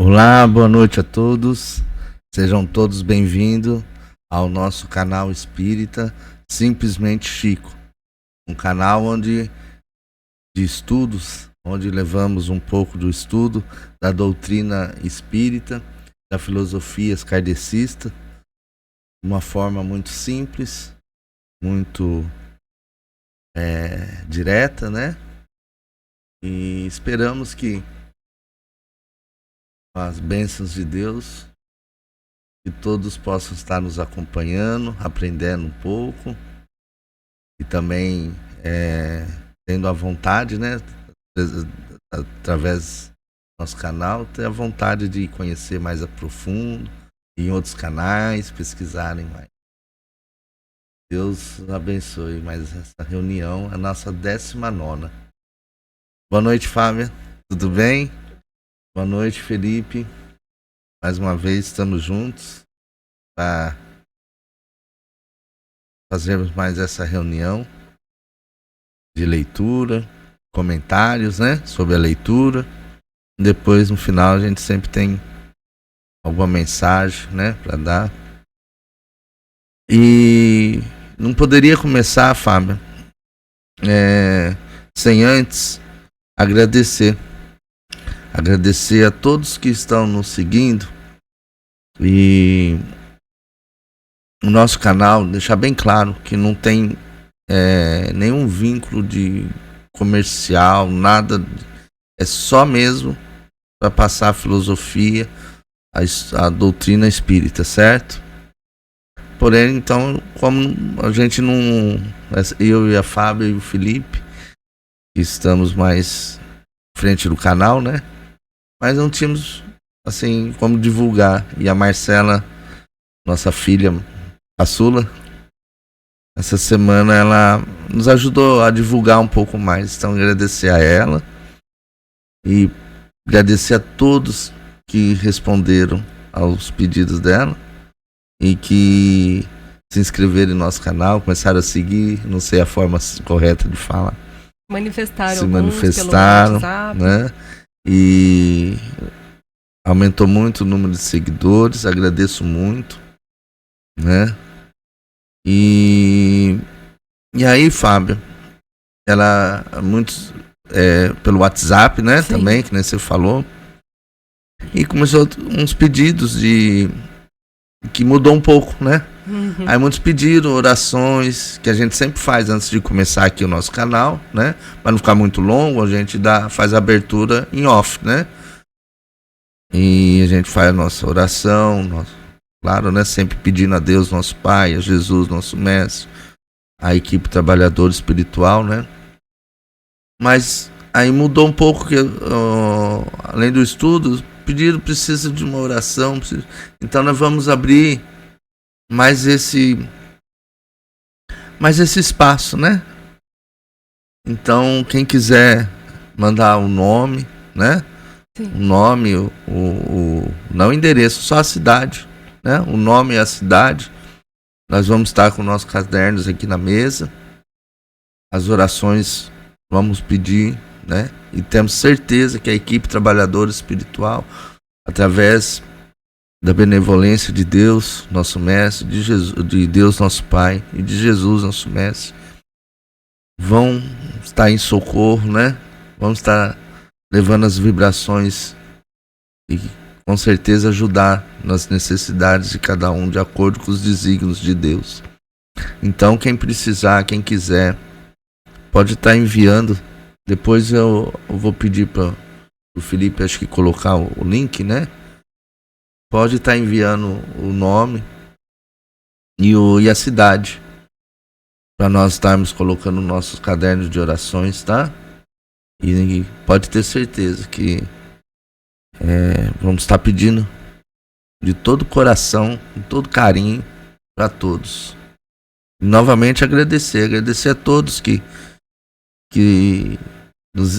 Olá, boa noite a todos. Sejam todos bem-vindos ao nosso canal Espírita Simplesmente Chico, um canal de estudos, onde levamos um pouco do estudo da doutrina espírita, da filosofia kardecista, de uma forma muito simples, muito direta, né? E esperamos que as bênçãos de Deus, que todos possam estar nos acompanhando, aprendendo um pouco e também tendo a vontade, né, através do nosso canal, ter a vontade de conhecer mais a profundo, em outros canais, pesquisarem mais. Deus abençoe mais essa reunião, a nossa 19ª. Boa noite, Fábia, tudo bem? Boa noite, Felipe. Mais uma vez estamos juntos para fazermos mais essa reunião de leitura, comentários, né, sobre a leitura. Depois, no final, a gente sempre tem alguma mensagem, né, para dar. E não poderia começar, Fábio, sem antes agradecer a todos que estão nos seguindo e o nosso canal, deixar bem claro que não tem nenhum vínculo de comercial, nada, é só mesmo para passar a filosofia, a doutrina espírita, certo? Porém, então, como a gente não, eu e a Fábia e o Felipe, que estamos mais frente do canal, né? Mas não tínhamos, assim, como divulgar. E a Marcela, nossa filha caçula, essa semana ela nos ajudou a divulgar um pouco mais. Então, agradecer a ela e agradecer a todos que responderam aos pedidos dela e que se inscreveram no nosso canal, começaram a seguir, não sei a forma correta de falar. Se manifestaram, né? E aumentou muito o número de seguidores, agradeço muito, né? E aí, Fábio, ela muitos pelo WhatsApp, né? Sim. Também, que nem você falou, e começou uns pedidos que mudou um pouco, né? Uhum. Aí muitos pediram orações que a gente sempre faz antes de começar aqui o nosso canal, né? Para não ficar muito longo, a gente faz a abertura em off, né? E a gente faz a nossa oração, claro, né? Sempre pedindo a Deus, nosso Pai, a Jesus, nosso Mestre, a equipe trabalhadora espiritual, né? Mas aí mudou um pouco, que além do estudo, pediram precisa de uma oração, então nós vamos abrir mais esse espaço, né? Então, quem quiser mandar o nome, né? Sim. O nome, não o endereço, só a cidade, né? O nome e a cidade. Nós vamos estar com nossos cadernos aqui na mesa. As orações vamos pedir, né? E temos certeza que a equipe trabalhadora espiritual, através da benevolência de Deus, nosso Mestre, de Jesus, de Deus, nosso Pai, e de Jesus, nosso Mestre, vão estar em socorro, né? Vão estar levando as vibrações e com certeza ajudar nas necessidades de cada um, de acordo com os desígnios de Deus. Então, quem precisar, quem quiser, pode estar enviando. Depois eu vou pedir para o Felipe, acho que colocar o link, né? Pode estar enviando o nome e a cidade, para nós estarmos colocando nossos cadernos de orações, tá? E pode ter certeza que vamos estar pedindo de todo coração, com todo carinho, para todos. E novamente agradecer a todos que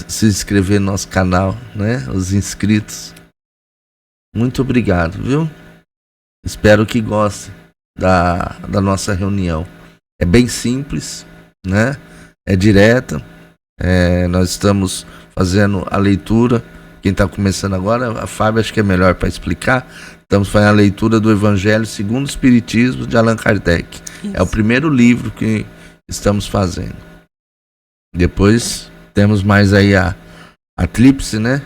se inscreveram no nosso canal, né? Os inscritos. Muito obrigado, viu? Espero que gostem da nossa reunião. É bem simples, né? É direta. Nós estamos fazendo a leitura quem está começando agora, a Fábio acho que é melhor para explicar. Estamos fazendo a leitura do Evangelho segundo o Espiritismo de Allan Kardec. Isso. É o primeiro livro que estamos fazendo. Depois temos mais aí a Tríplice, né?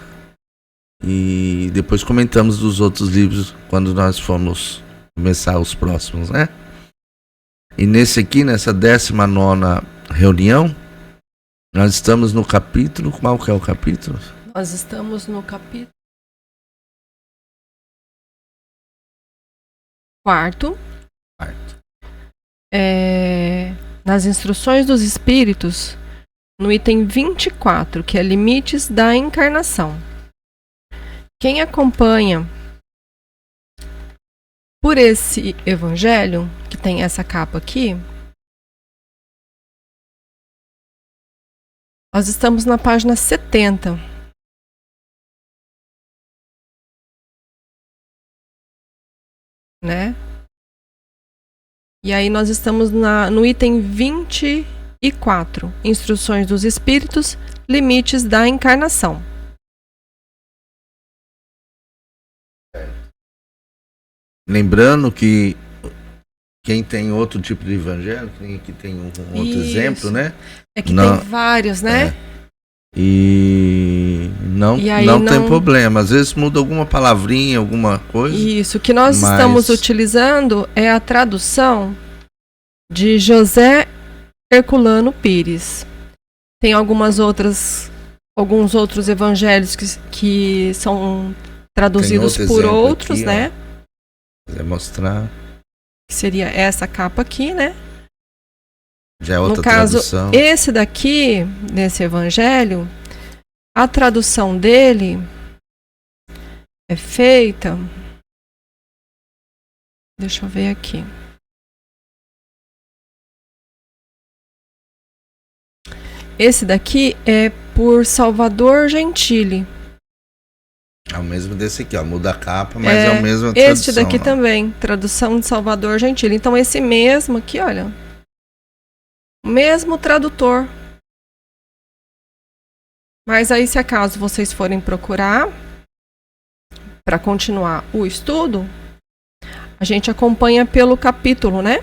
E depois comentamos dos outros livros quando nós formos começar os próximos, né? E nesse aqui, nessa 19ª reunião, nós estamos no capítulo... Qual que é o capítulo? Nós estamos no capítulo... Quarto. Nas instruções dos espíritos, no item 24, que é limites da encarnação. Quem acompanha por esse evangelho, que tem essa capa aqui, nós estamos na página 70. Né? E aí nós estamos no item 24, instruções dos espíritos, limites da encarnação. Lembrando que quem tem outro tipo de evangelho, que tem um outro exemplo, né? É que tem vários, né? E não tem problema. Às vezes muda alguma palavrinha, alguma coisa. Isso, o que nós estamos utilizando é a tradução de José Herculano Pires. Tem alguns outros evangelhos que são traduzidos por outros, aqui, né? Quiser mostrar. Seria essa capa aqui, né? Já é outra no caso, tradução. Esse daqui, nesse evangelho, a tradução dele é feita... Deixa eu ver aqui. Esse daqui é por Salvador Gentili. É o mesmo desse aqui, ó. Muda a capa, mas é o mesmo tradução. Este daqui também, tradução de Salvador Gentili. Então esse mesmo aqui, olha, o mesmo tradutor. Mas aí, se acaso vocês forem procurar para continuar o estudo, a gente acompanha pelo capítulo, né?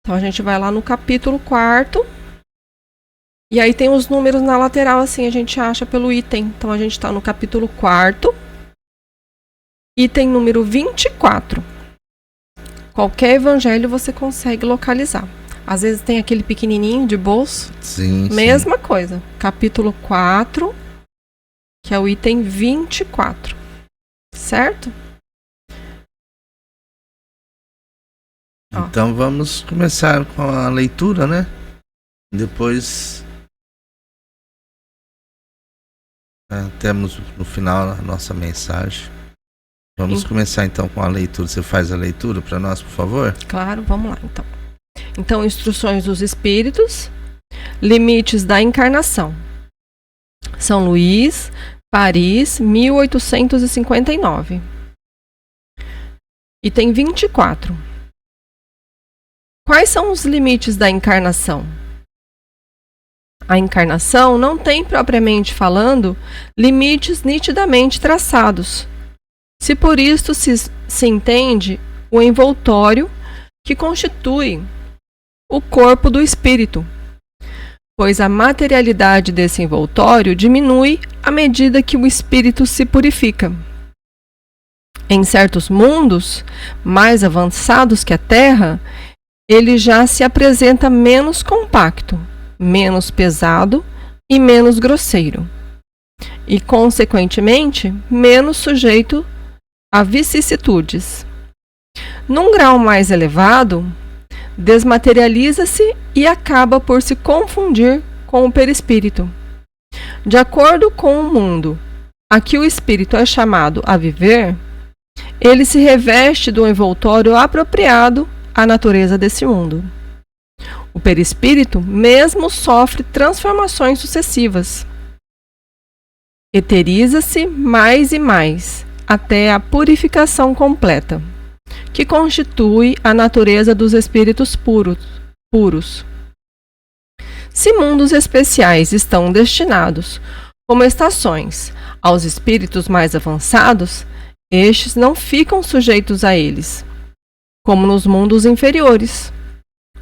Então a gente vai lá no capítulo 4. E aí tem os números na lateral, assim, a gente acha pelo item. Então a gente está no capítulo 4, item número 24. Qualquer evangelho você consegue localizar. Às vezes tem aquele pequenininho de bolso. Sim. Mesma coisa. Capítulo 4, que é o item 24. Certo? Então vamos começar com a leitura, né? Depois temos no final a nossa mensagem. Vamos começar então com a leitura. Você faz a leitura para nós, por favor? Claro, vamos lá então. Então, instruções dos espíritos, limites da encarnação. São Luís, Paris, 1859. Item 24. Quais são os limites da encarnação? A encarnação não tem, propriamente falando, limites nitidamente traçados. Se por isto se entende o envoltório que constitui o corpo do espírito, pois a materialidade desse envoltório diminui à medida que o espírito se purifica. Em certos mundos, mais avançados que a Terra, ele já se apresenta menos compacto, menos pesado e menos grosseiro, e, consequentemente, menos sujeito a vicissitudes. Num grau mais elevado, desmaterializa-se e acaba por se confundir com o perispírito. De acordo com o mundo a que o espírito é chamado a viver, ele se reveste do envoltório apropriado à natureza desse mundo. O perispírito mesmo sofre transformações sucessivas. Eteriza-se mais e mais, até a purificação completa, que constitui a natureza dos espíritos puros. Se mundos especiais estão destinados, como estações. Aos espíritos mais avançados, estes não ficam sujeitos a eles, como nos mundos inferiores.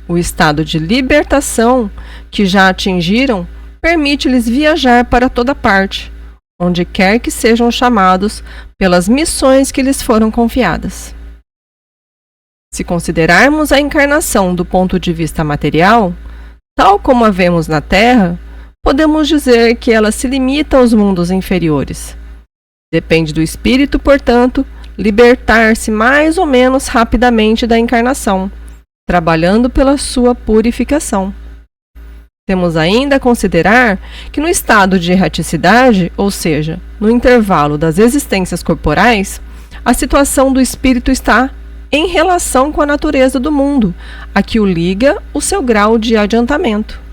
O estado de libertação que já atingiram permite-lhes viajar para toda parte, onde quer que sejam chamados pelas missões que lhes foram confiadas. Se considerarmos a encarnação do ponto de vista material, tal como a vemos na Terra, podemos dizer que ela se limita aos mundos inferiores. Depende do espírito, portanto, libertar-se mais ou menos rapidamente da encarnação, trabalhando pela sua purificação. Temos ainda a considerar que no estado de erraticidade, ou seja, no intervalo das existências corporais, a situação do espírito está em relação com a natureza do mundo, a que o liga o seu grau de adiantamento.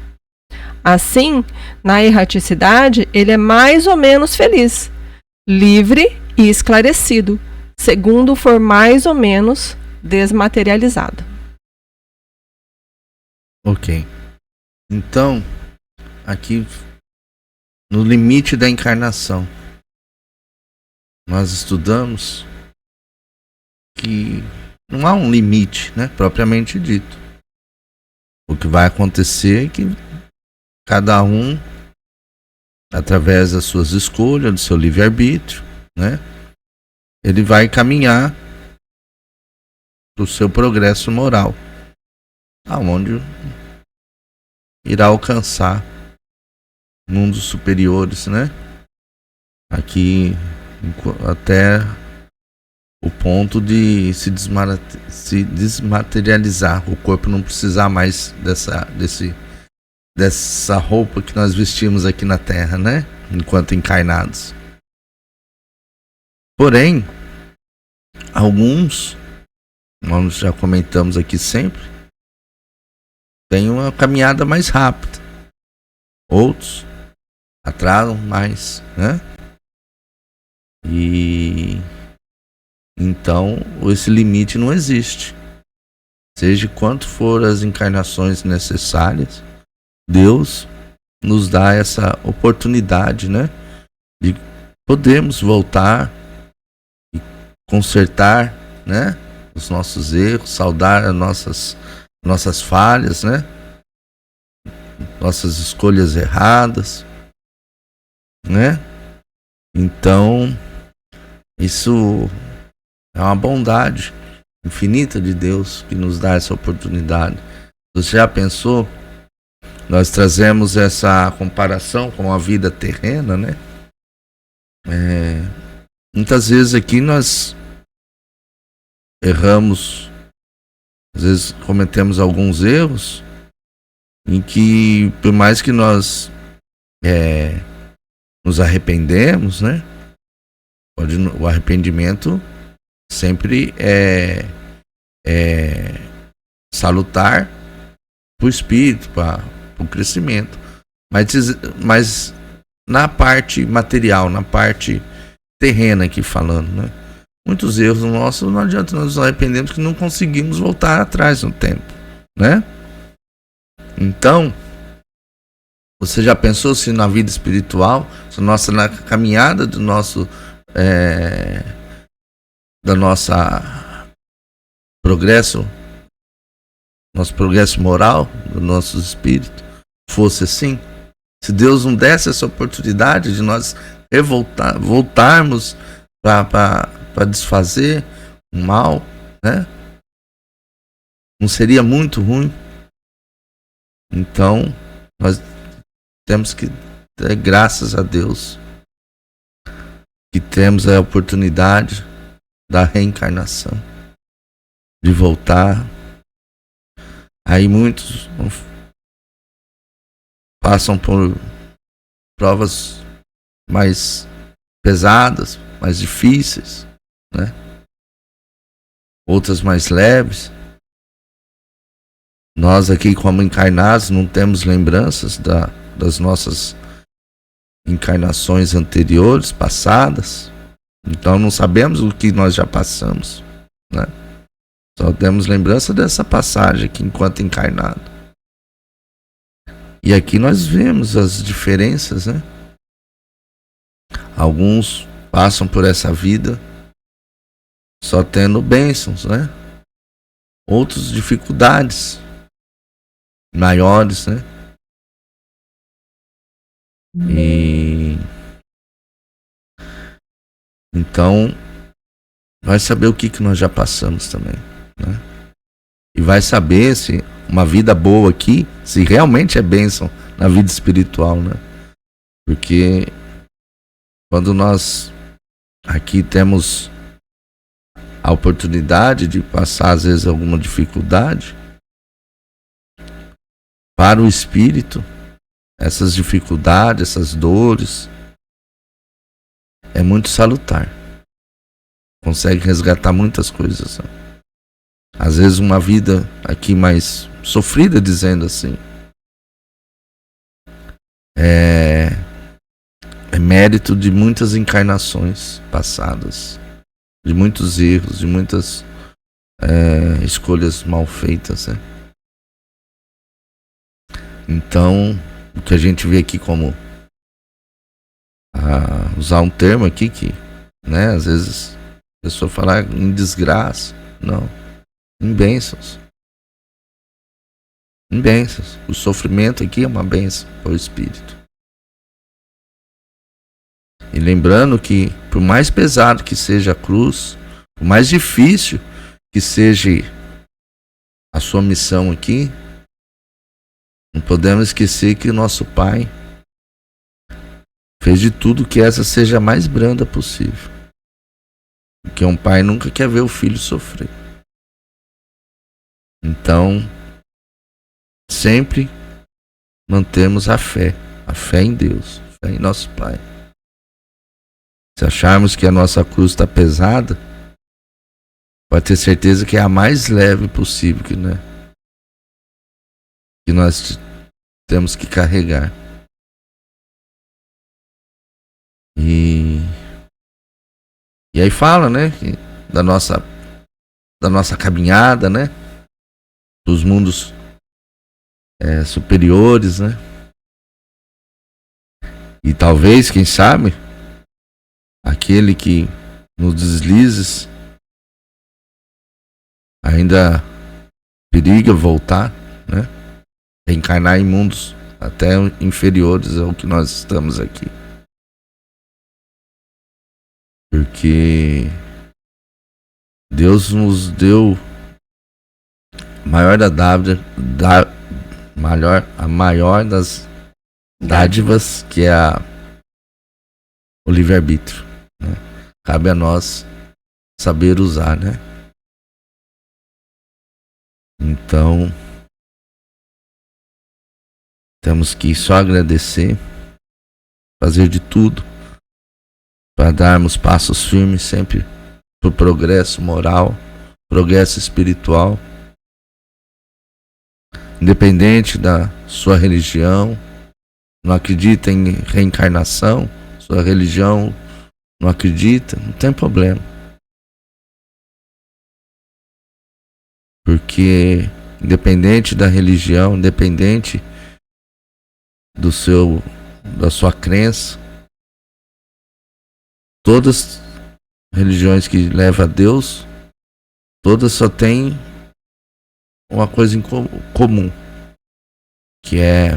Assim, na erraticidade, ele é mais ou menos feliz, livre e esclarecido, segundo for mais ou menos desmaterializado. Ok. Então, aqui no limite da encarnação, nós estudamos que não há um limite, né, propriamente dito. O que vai acontecer é que cada um, através das suas escolhas, do seu livre-arbítrio, né, ele vai caminhar para o seu progresso moral, aonde irá alcançar mundos superiores, né? Aqui até o ponto de se desmaterializar, o corpo não precisar mais dessa roupa que nós vestimos aqui na Terra, né? Enquanto encarnados. Porém, alguns, nós já comentamos aqui sempre, tem uma caminhada mais rápida. Outros atrasam mais, né? E então esse limite não existe. Seja quanto for as encarnações necessárias, Deus nos dá essa oportunidade, né? De podermos voltar e consertar, né? Os nossos erros, saudar as nossas falhas, né? Nossas escolhas erradas, né? Então, isso é uma bondade infinita de Deus que nos dá essa oportunidade. Você já pensou? Nós trazemos essa comparação com a vida terrena, né? Muitas vezes aqui nós erramos, às vezes cometemos alguns erros em que, por mais que nós nos arrependemos, né? O arrependimento sempre é salutar para o espírito, para o crescimento. Mas na parte material, na parte terrena aqui falando, né? Muitos erros nossos, não adianta nós nos arrependermos que não conseguimos voltar atrás no tempo, né? Então, você já pensou se na vida espiritual, se na caminhada do nosso progresso, nosso progresso moral, do nosso espírito, fosse assim? Se Deus não desse essa oportunidade de nós voltarmos para desfazer o mal, né? Não seria muito ruim? Então, nós temos que dar graças a Deus que temos a oportunidade da reencarnação, de voltar. Aí muitos passam por provas mais pesadas, mais difíceis, né? Outras mais leves. Nós aqui, como encarnados, não temos lembranças das nossas encarnações anteriores, passadas. Então não sabemos o que nós já passamos, né? Só temos lembrança dessa passagem aqui enquanto encarnado. E aqui nós vemos as diferenças, né? Alguns passam por essa vida só tendo bênçãos, né? Outros dificuldades maiores, né? E então vai saber o que nós já passamos também, né? E vai saber se uma vida boa aqui, se realmente é bênção na vida espiritual, né? Porque quando nós aqui temos a oportunidade de passar às vezes alguma dificuldade, para o espírito, essas dificuldades, essas dores, é muito salutar. Consegue resgatar muitas coisas, né? Às vezes uma vida aqui mais sofrida, dizendo assim, é mérito de muitas encarnações passadas, de muitos erros, de muitas escolhas mal feitas, né? Então, o que a gente vê aqui como usar um termo aqui que, né, às vezes a pessoa fala em desgraça, não, em bênçãos. Em bênçãos. O sofrimento aqui é uma bênção para o espírito. E lembrando que, por mais pesado que seja a cruz, por mais difícil que seja a sua missão aqui, não podemos esquecer que o nosso Pai fez de tudo que essa seja a mais branda possível. Porque um pai nunca quer ver o filho sofrer. Então, sempre mantemos a fé em Deus, a fé em nosso Pai. Se acharmos que a nossa cruz está pesada, pode ter certeza que é a mais leve possível que nós temos que carregar. E aí fala, né, da nossa caminhada, né, dos mundos superiores, né, e talvez, quem sabe, aquele que nos deslizes ainda periga voltar, né, reencarnar em mundos até inferiores ao que nós estamos aqui. Porque Deus nos deu a maior das dádivas, que é o livre-arbítrio, né? Cabe a nós saber usar, né? Então, temos que só agradecer, fazer de tudo para darmos passos firmes sempre para o progresso moral, progresso espiritual, independente da sua religião. Não acredita em reencarnação, sua religião não acredita, não tem problema. Porque independente da religião, independente da sua crença, todas as religiões que levam a Deus, todas só têm uma coisa em comum, que é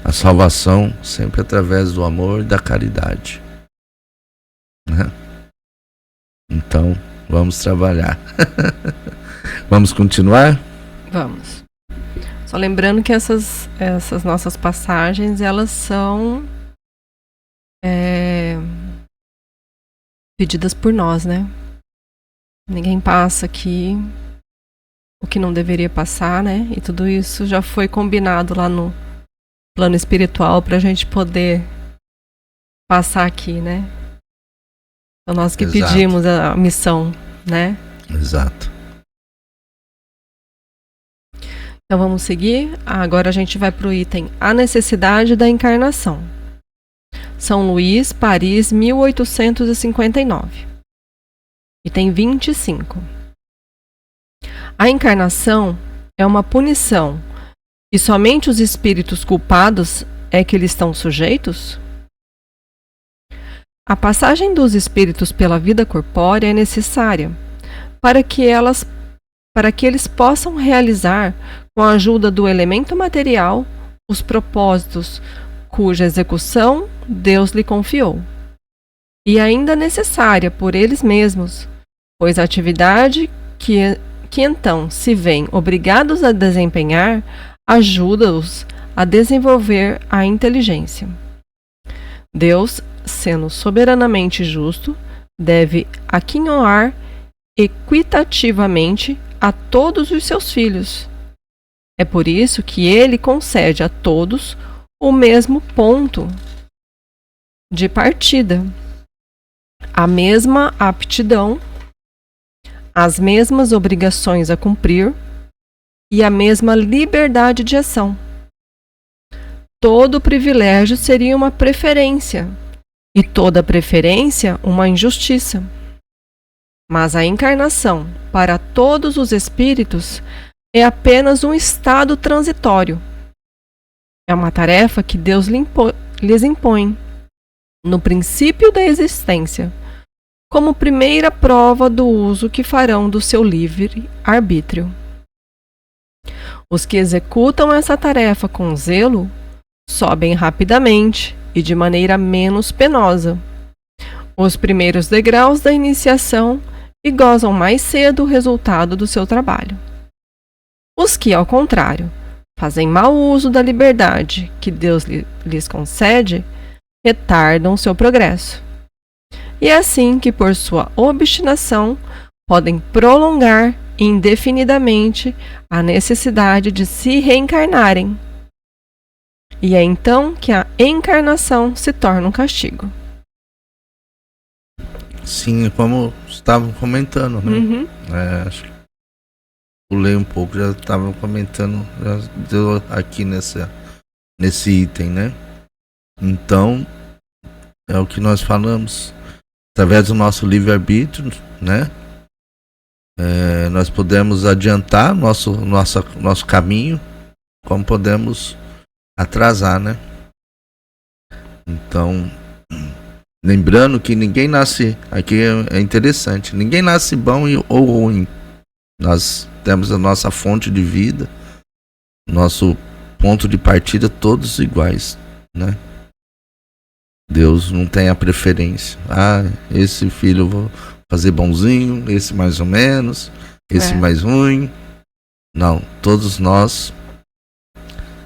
a salvação sempre através do amor e da caridade, né? Então, vamos trabalhar. Vamos continuar? Vamos. Só lembrando que essas nossas passagens, elas são pedidas por nós, né? Ninguém passa aqui o que não deveria passar, né? E tudo isso já foi combinado lá no plano espiritual para a gente poder passar aqui, né? Então nós que pedimos a missão, né? Exato. Então vamos seguir. Agora a gente vai para o item A Necessidade da Encarnação. São Luís, Paris, 1859. Item 25. A encarnação é uma punição e somente os espíritos culpados é que lhes estão sujeitos? A passagem dos espíritos pela vida corpórea é necessária para que eles possam realizar, com a ajuda do elemento material, os propósitos cuja execução Deus lhe confiou. E ainda necessária por eles mesmos, pois a atividade que então se veem obrigados a desempenhar ajuda-os a desenvolver a inteligência. Deus, sendo soberanamente justo, deve aquinhoar equitativamente a todos os seus filhos. É por isso que ele concede a todos o mesmo ponto de partida, a mesma aptidão, as mesmas obrigações a cumprir e a mesma liberdade de ação. Todo privilégio seria uma preferência, e toda preferência uma injustiça. Mas a encarnação, para todos os espíritos, é apenas um estado transitório. É uma tarefa que Deus lhes impõe, no princípio da existência, como primeira prova do uso que farão do seu livre arbítrio. Os que executam essa tarefa com zelo sobem rapidamente e de maneira menos penosa os primeiros degraus da iniciação e gozam mais cedo o resultado do seu trabalho. Os que, ao contrário, fazem mau uso da liberdade que Deus lhes concede, retardam seu progresso. E é assim que, por sua obstinação, podem prolongar indefinidamente a necessidade de se reencarnarem. E é então que a encarnação se torna um castigo. Sim, como estavam comentando, né? Uhum. Acho que pulei um pouco, já estavam comentando, já deu aqui nesse item, né? Então, é o que nós falamos. Através do nosso livre-arbítrio, né? Nós podemos adiantar nosso caminho, como podemos atrasar, né? Então, lembrando que ninguém nasce, aqui é interessante, ninguém nasce bom ou ruim. Nós temos a nossa fonte de vida, nosso ponto de partida, todos iguais, né? Deus não tem a preferência. Esse filho eu vou fazer bonzinho, esse mais ou menos, esse mais ruim. Não, todos nós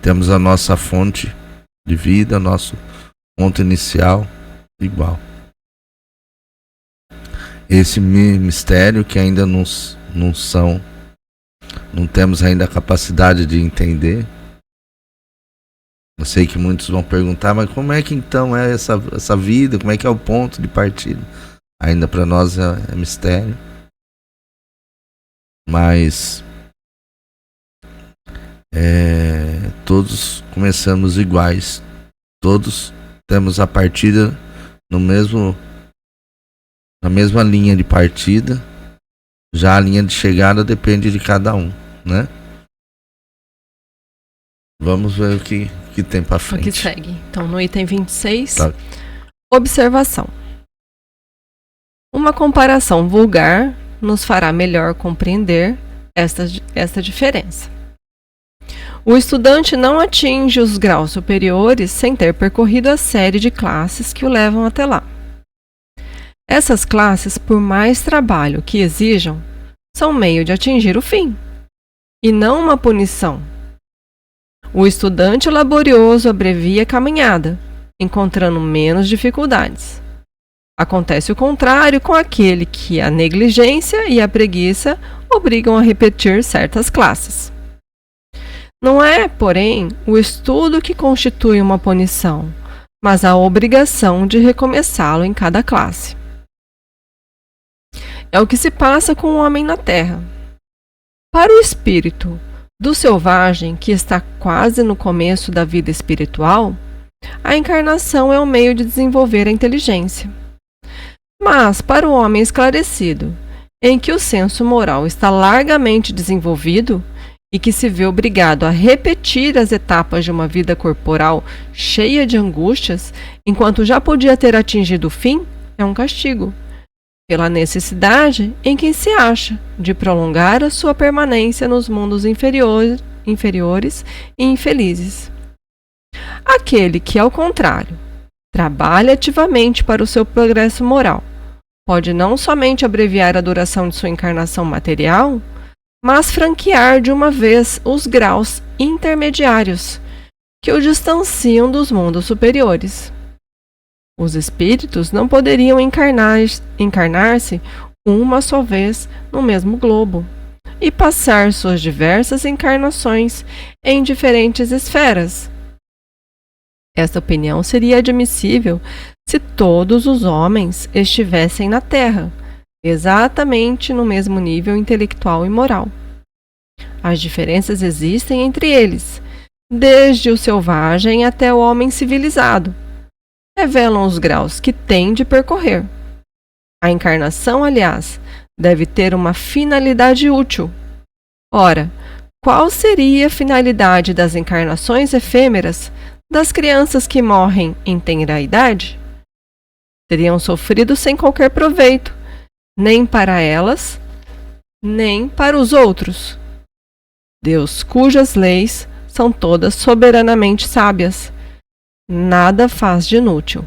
temos a nossa fonte de vida, nosso ponto inicial igual. Esse mistério que ainda não temos ainda a capacidade de entender. Eu sei que muitos vão perguntar, mas como é que então é essa vida? Como é que é o ponto de partida? Ainda para nós é mistério. Mas todos começamos iguais. Todos temos a partida na mesma linha de partida. Já a linha de chegada depende de cada um, né? Vamos ver o que tem para frente. O que segue. Então, no item 26, tá. Observação. Uma comparação vulgar nos fará melhor compreender esta diferença. O estudante não atinge os graus superiores sem ter percorrido a série de classes que o levam até lá. Essas classes, por mais trabalho que exijam, são meio de atingir o fim, e não uma punição. O estudante laborioso abrevia a caminhada, encontrando menos dificuldades. Acontece o contrário com aquele que a negligência e a preguiça obrigam a repetir certas classes. Não é, porém, o estudo que constitui uma punição, mas a obrigação de recomeçá-lo em cada classe. É o que se passa com o homem na Terra. Para o espírito do selvagem, que está quase no começo da vida espiritual, a encarnação é um meio de desenvolver a inteligência. Mas, para o homem esclarecido, em que o senso moral está largamente desenvolvido e que se vê obrigado a repetir as etapas de uma vida corporal cheia de angústias, enquanto já podia ter atingido o fim, é um castigo, pela necessidade em que se acha de prolongar a sua permanência nos mundos inferiores e infelizes. Aquele que, ao contrário, trabalha ativamente para o seu progresso moral, pode não somente abreviar a duração de sua encarnação material, mas franquear de uma vez os graus intermediários que o distanciam dos mundos superiores. Os espíritos não poderiam encarnar-se uma só vez no mesmo globo e passar suas diversas encarnações em diferentes esferas. Esta opinião seria admissível se todos os homens estivessem na Terra, exatamente no mesmo nível intelectual e moral. As diferenças existem entre eles, desde o selvagem até o homem civilizado. Revelam os graus que tem de percorrer. A encarnação, aliás, deve ter uma finalidade útil. Ora, qual seria a finalidade das encarnações efêmeras das crianças que morrem em tenra idade? Teriam sofrido sem qualquer proveito, nem para elas, nem para os outros. Deus, cujas leis são todas soberanamente sábias, nada faz de inútil.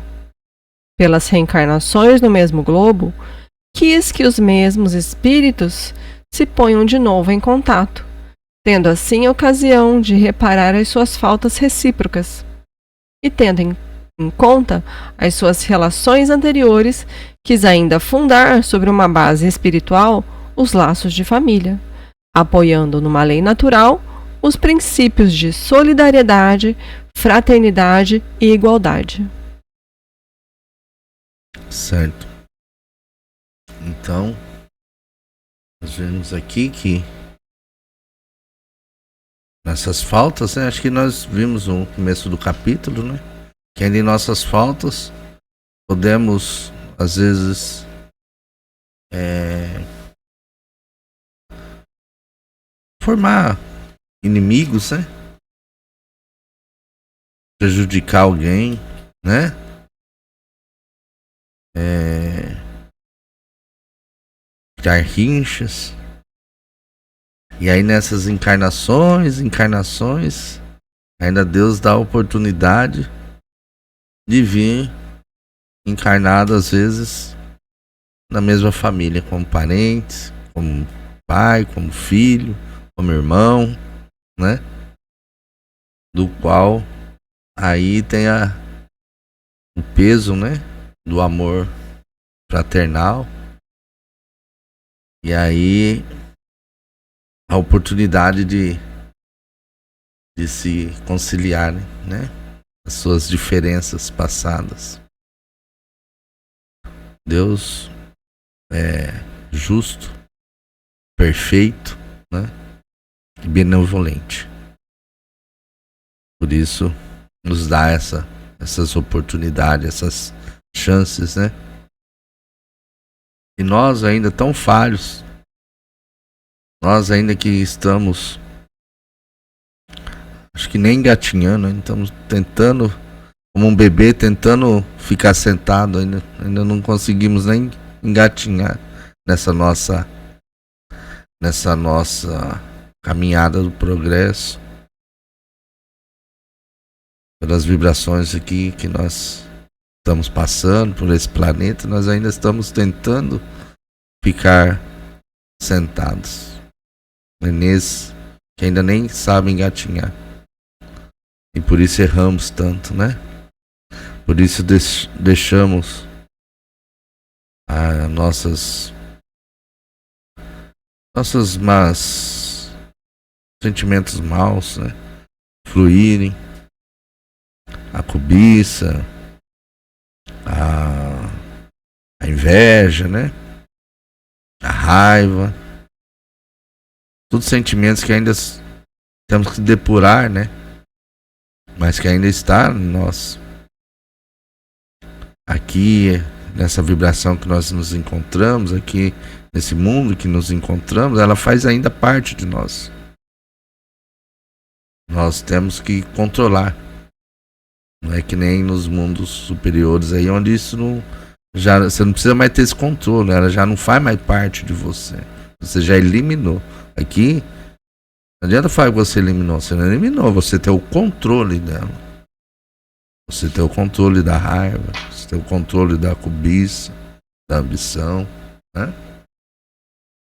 Pelas reencarnações no mesmo globo, quis que os mesmos espíritos se ponham de novo em contato, tendo assim ocasião de reparar as suas faltas recíprocas e tendo em conta as suas relações anteriores, quis ainda fundar sobre uma base espiritual os laços de família, apoiando numa lei natural os princípios de solidariedade, fraternidade e igualdade. Certo. Então, nós vemos aqui que nessas faltas, né, acho que nós vimos no começo do capítulo, né, que em nossas faltas podemos, às vezes, formar inimigos, né? Prejudicar alguém, né? Criar rinchas. E aí nessas encarnações, ainda Deus dá a oportunidade de vir encarnado às vezes na mesma família, como parentes, como pai, como filho, como irmão, né? Do qual aí tem o peso, né? Do amor fraternal. E aí a oportunidade de se conciliar, né? As suas diferenças passadas. Deus é justo, perfeito, né? E benevolente. Por isso nos dá essas oportunidades, essas chances, né? E nós ainda tão falhos, nós ainda que estamos, acho que nem engatinhando, ainda estamos tentando, como um bebê, tentando ficar sentado, ainda não conseguimos nem engatinhar nessa nossa caminhada do progresso, pelas vibrações aqui que nós estamos passando por esse planeta, nós ainda estamos tentando ficar sentados. Nenês que ainda nem sabem engatinhar. E por isso erramos tanto, né? Por isso deixamos nossos sentimentos maus, né, fluírem. A cobiça, a inveja, né? A raiva. Todos sentimentos que ainda temos que depurar, né? Mas que ainda está em nós. Aqui, nessa vibração que nós nos encontramos, aqui nesse mundo que nos encontramos, ela faz ainda parte de nós. Nós temos que controlar. Não é que nem nos mundos superiores aí, onde isso não você não precisa mais ter esse controle, ela já não faz mais parte de você. Você já eliminou. Aqui, não adianta falar que você eliminou, você não eliminou, você tem o controle dela. Você tem o controle da raiva, você tem o controle da cobiça, da ambição, né?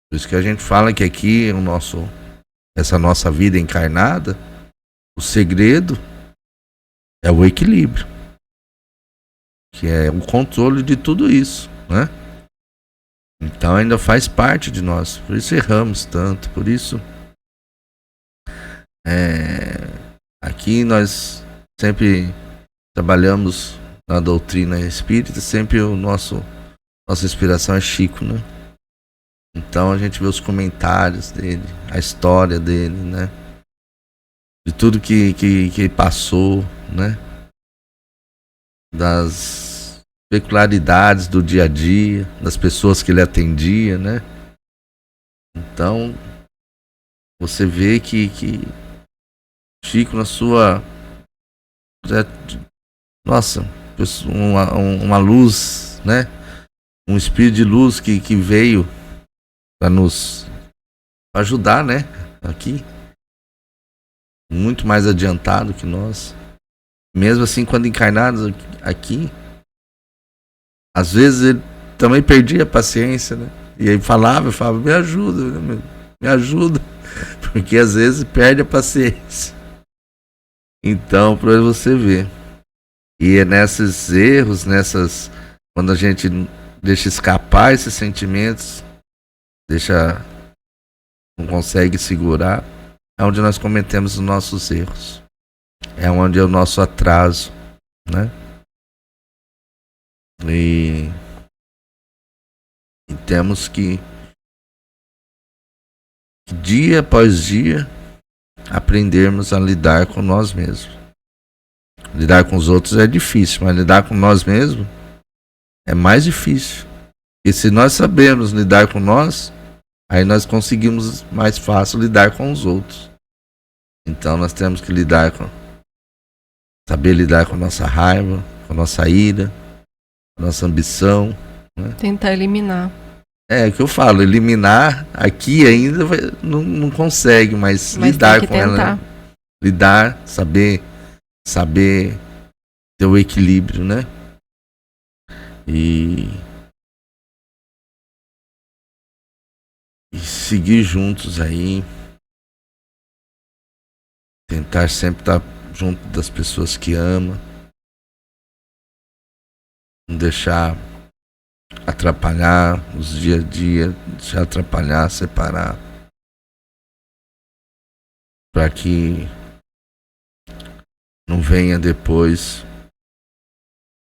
Por isso que a gente fala que aqui essa nossa vida encarnada, o segredo é o equilíbrio, que é o controle de tudo isso, né? Então ainda faz parte de nós, por isso erramos tanto, por isso aqui nós sempre trabalhamos na doutrina espírita, sempre nossa inspiração é Chico, né? Então a gente vê os comentários dele, a história dele, né? De tudo que ele passou, né? Das peculiaridades do dia a dia, das pessoas que ele atendia, né? Então você vê que Chico na sua uma luz, né? Um espírito de luz que veio para nos ajudar, né? Aqui, muito mais adiantado que nós. Mesmo assim, quando encarnados aqui, às vezes ele também perdia a paciência, né? E aí falava, me ajuda, me ajuda, porque às vezes perde a paciência. Então, para você ver. E é nesses erros, quando a gente deixa escapar esses sentimentos, não consegue segurar, é onde nós cometemos os nossos erros. É onde é o nosso atraso, né? E temos que dia após dia aprendermos a lidar com nós mesmos. Lidar com os outros é difícil, mas lidar com nós mesmos é mais difícil. E se nós sabemos lidar com nós, aí nós conseguimos mais fácil lidar com os outros. Então nós temos que saber lidar com a nossa raiva, com a nossa ira, com a nossa ambição, né? Tentar eliminar. É o que eu falo, eliminar aqui ainda não consegue, mas lidar com ela. Lidar, saber ter o equilíbrio, né? E seguir juntos aí. Tentar sempre estar junto das pessoas que ama. Não deixar atrapalhar os dia a dia, deixar atrapalhar, separar. Para que não venha depois.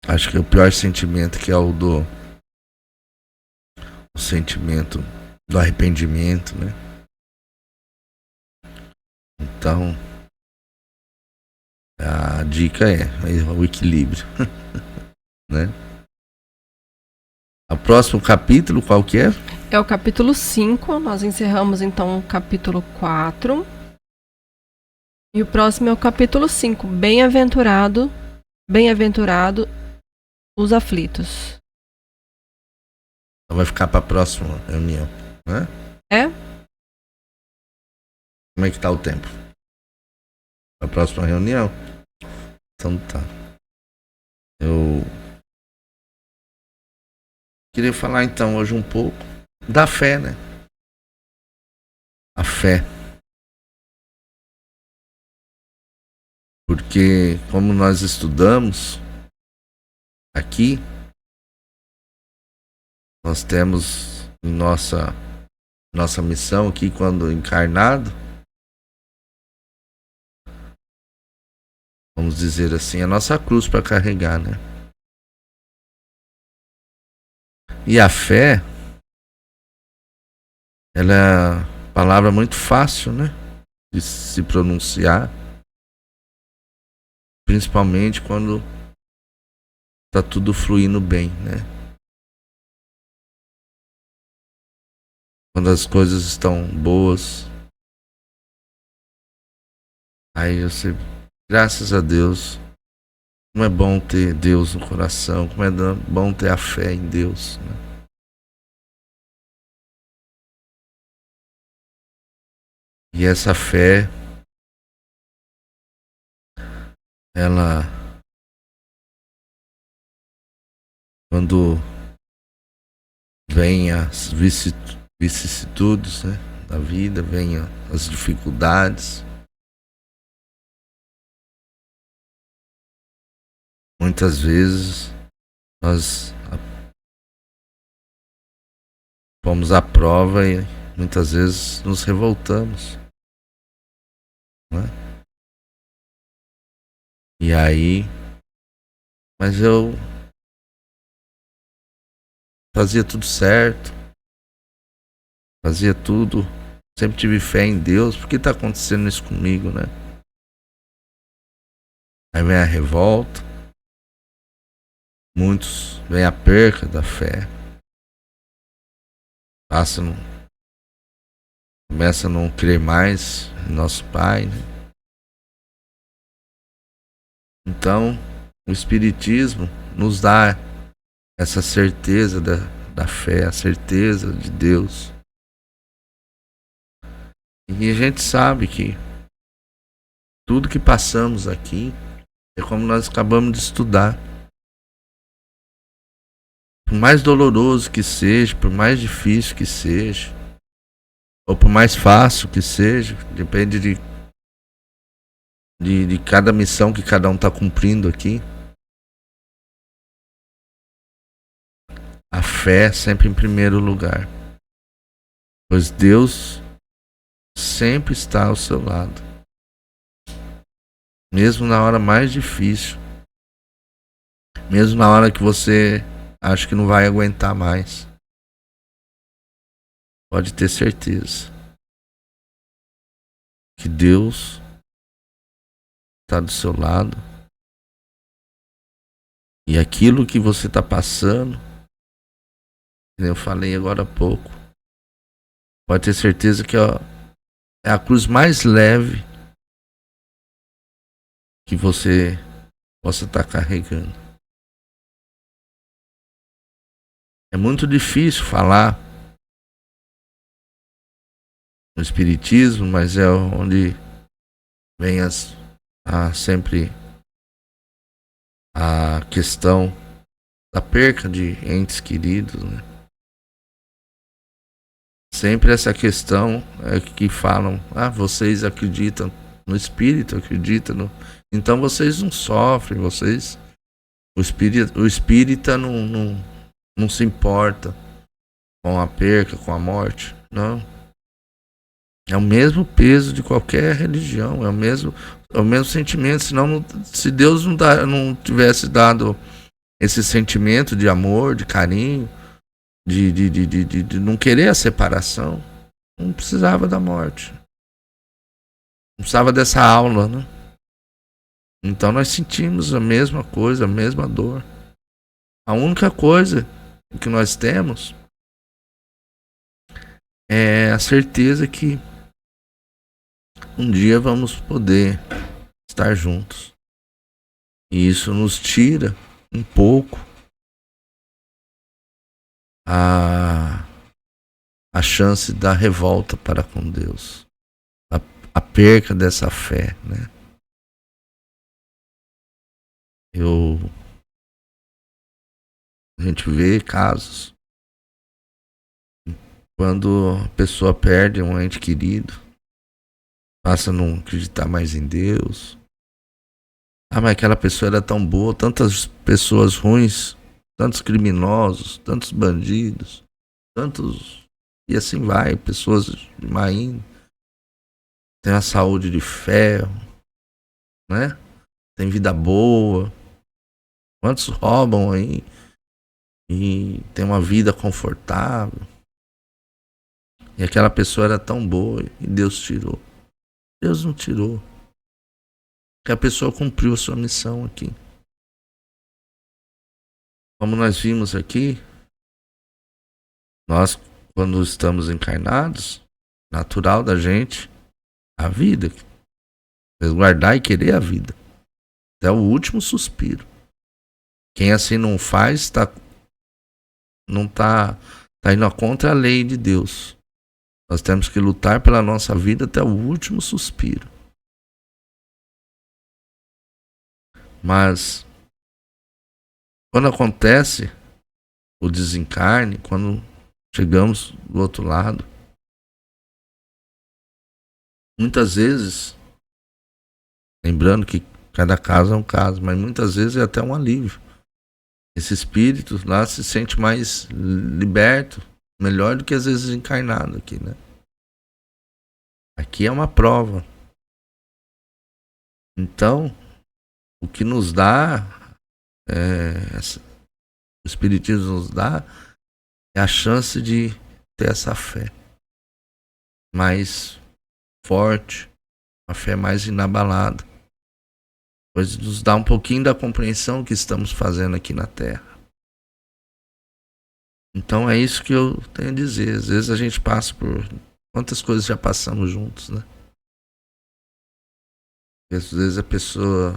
Acho que é o pior sentimento, que é o sentimento do arrependimento, né? Então a dica é o equilíbrio, né? O próximo capítulo, qual que é? É o capítulo 5, nós encerramos então o capítulo 4. E o próximo é o capítulo 5, bem-aventurado os aflitos. Então vai ficar para a próxima reunião, né? É? Como é que tá o tempo? A próxima reunião? Então tá. Eu queria falar então hoje um pouco da fé, né? A fé. Porque como nós estudamos aqui, nós temos nossa missão aqui quando encarnado, vamos dizer assim, a nossa cruz para carregar, né? E a fé, ela é uma palavra muito fácil, né? De se pronunciar. Principalmente quando está tudo fluindo bem, né? Quando as coisas estão boas. Aí você, graças a Deus, Como é bom ter Deus no coração, como é bom ter a fé em Deus, né? E essa fé, ela, quando vem as vicissitudes, né, da vida, vem as dificuldades, muitas vezes nós fomos à prova e muitas vezes nos revoltamos, né? E aí, mas eu fazia tudo certo, fazia tudo, sempre tive fé em Deus. Por que está acontecendo isso comigo, né? Aí vem a revolta, muitos vem a perca da fé, começa a não crer mais em nosso Pai, né? Então, o Espiritismo nos dá essa certeza da fé, a certeza de Deus. E a gente sabe que tudo que passamos aqui é como nós acabamos de estudar. Por mais doloroso que seja, por mais difícil que seja, ou por mais fácil que seja, depende de cada missão que cada um está cumprindo aqui. A fé sempre em primeiro lugar, pois Deus sempre está ao seu lado, mesmo na hora mais difícil, mesmo na hora que você acha que não vai aguentar mais. Pode ter certeza que Deus está do seu lado, e aquilo que você está passando, eu falei agora há pouco, pode ter certeza que é a cruz mais leve que você possa estar carregando. É muito difícil falar no Espiritismo, mas é onde vem sempre a questão da perca de entes queridos, né? Sempre essa questão é que falam, vocês acreditam no Espírito, acreditam no... Então vocês não sofrem, o espírita não se importa com a perca, com a morte. Não. É o mesmo peso de qualquer religião, é o mesmo sentimento. Senão, se Deus não tivesse dado esse sentimento de amor, de carinho, de não querer a separação, não precisava da morte, não precisava dessa aula, né? Então nós sentimos a mesma coisa, a mesma dor. A única coisa que nós temos é a certeza que um dia vamos poder estar juntos, e isso nos tira um pouco a chance da revolta para com Deus, a perca dessa fé, né? A gente vê casos quando a pessoa perde um ente querido, passa a não acreditar mais em Deus. Mas aquela pessoa era tão boa, tantas pessoas ruins, tantos criminosos, tantos bandidos, tantos... E assim vai, pessoas de má índole, tem a saúde de ferro, né? Tem vida boa. Quantos roubam aí e tem uma vida confortável? E aquela pessoa era tão boa e Deus tirou. Deus não tirou, porque a pessoa cumpriu a sua missão aqui. Como nós vimos aqui, nós, quando estamos encarnados, natural da gente a vida, resguardar e querer a vida. até o último suspiro. Quem assim não faz, não tá indo contra a lei de Deus. Nós temos que lutar pela nossa vida até o último suspiro. Mas quando acontece o desencarne, quando chegamos do outro lado, muitas vezes, lembrando que cada caso é um caso, mas muitas vezes é até um alívio. Esse espírito lá se sente mais liberto, melhor do que às vezes encarnado aqui, né? Aqui é uma prova. Então, o que nos dá, o Espiritismo nos dá, é a chance de ter essa fé mais forte, uma fé mais inabalada, pois nos dá um pouquinho da compreensão que estamos fazendo aqui na Terra. Então é isso que eu tenho a dizer. Às vezes a gente passa por quantas coisas já passamos juntos, né? Às vezes a pessoa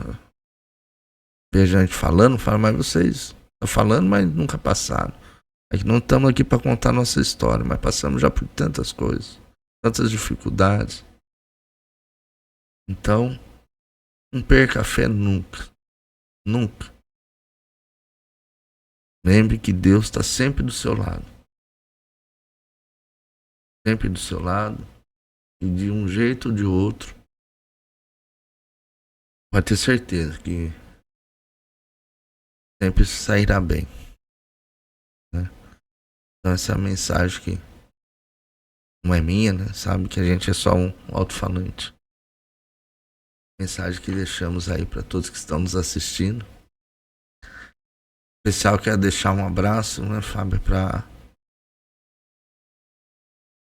vê a gente falando, fala, mas vocês estão falando, mas nunca passaram. É que não estamos aqui para contar nossa história, mas passamos já por tantas coisas, tantas dificuldades. Então, não perca a fé nunca. Nunca. Lembre que Deus está sempre do seu lado. Sempre do seu lado. E de um jeito ou de outro, pode ter certeza que sempre sairá bem. Né? Então essa é a mensagem que não é minha, né? Sabe que a gente é só um alto-falante. Mensagem que deixamos aí para todos que estão nos assistindo. Em especial quero deixar um abraço, né, Fábio, para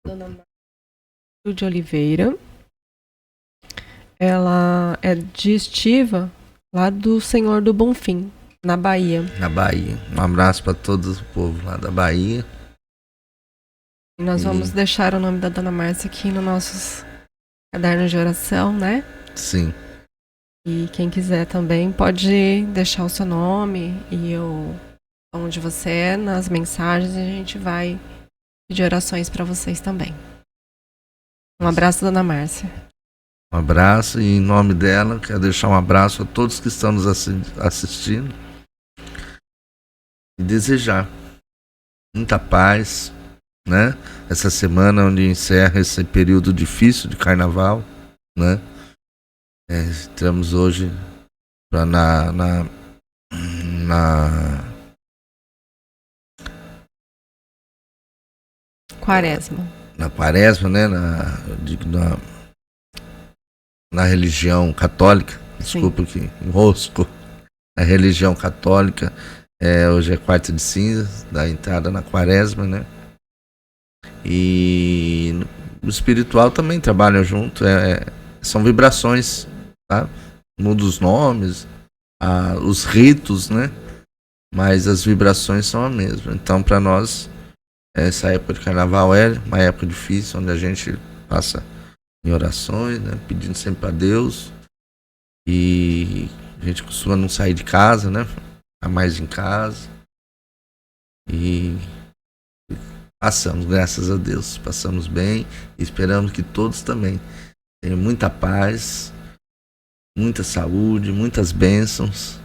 Dona Márcia de Oliveira. Ela é de Estiva, lá do Senhor do Bonfim, na Bahia. Na Bahia. Um abraço para todo o povo lá da Bahia. E nós vamos deixar o nome da Dona Márcia aqui no nossos cadernos de oração, né? Sim. E quem quiser também pode deixar o seu nome e onde você é nas mensagens, e a gente vai pedir orações para vocês também. Um abraço, Dona Márcia. Um abraço, e em nome dela quero deixar um abraço a todos que estão nos assistindo e desejar muita paz, né? Essa semana onde encerra esse período difícil de carnaval, né? Estamos hoje na Quaresma. Na Quaresma, né? Na religião católica, desculpa que enrosco. Na religião católica, hoje é quarta de cinzas, da entrada na Quaresma, né? E o espiritual também trabalha junto, são vibrações, tá? Muda os nomes, os ritos, né? Mas as vibrações são a mesma. Então, para nós, essa época de carnaval é uma época difícil, onde a gente passa em orações, né? Pedindo sempre a Deus. E a gente costuma não sair de casa, né? Ficar mais em casa. E passamos, graças a Deus, passamos bem. E esperamos que todos também tenham muita paz, muita saúde, muitas bênçãos.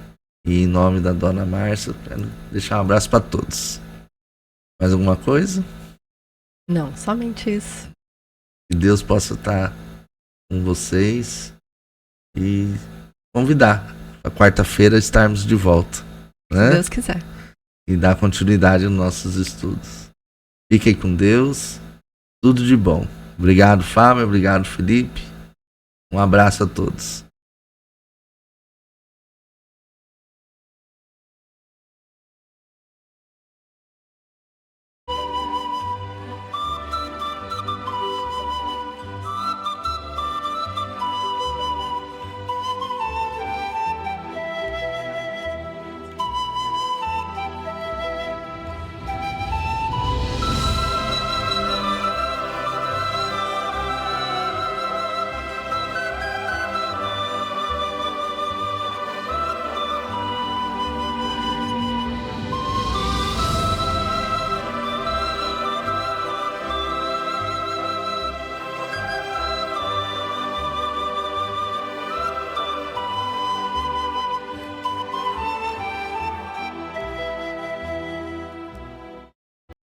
E em nome da Dona Márcia, quero deixar um abraço para todos. Mais alguma coisa? Não, somente isso. Que Deus possa estar com vocês e convidar a quarta-feira estarmos de volta, né? Se Deus quiser. E dar continuidade nos nossos estudos. Fiquem com Deus. Tudo de bom. Obrigado, Fábio. Obrigado, Felipe. Um abraço a todos.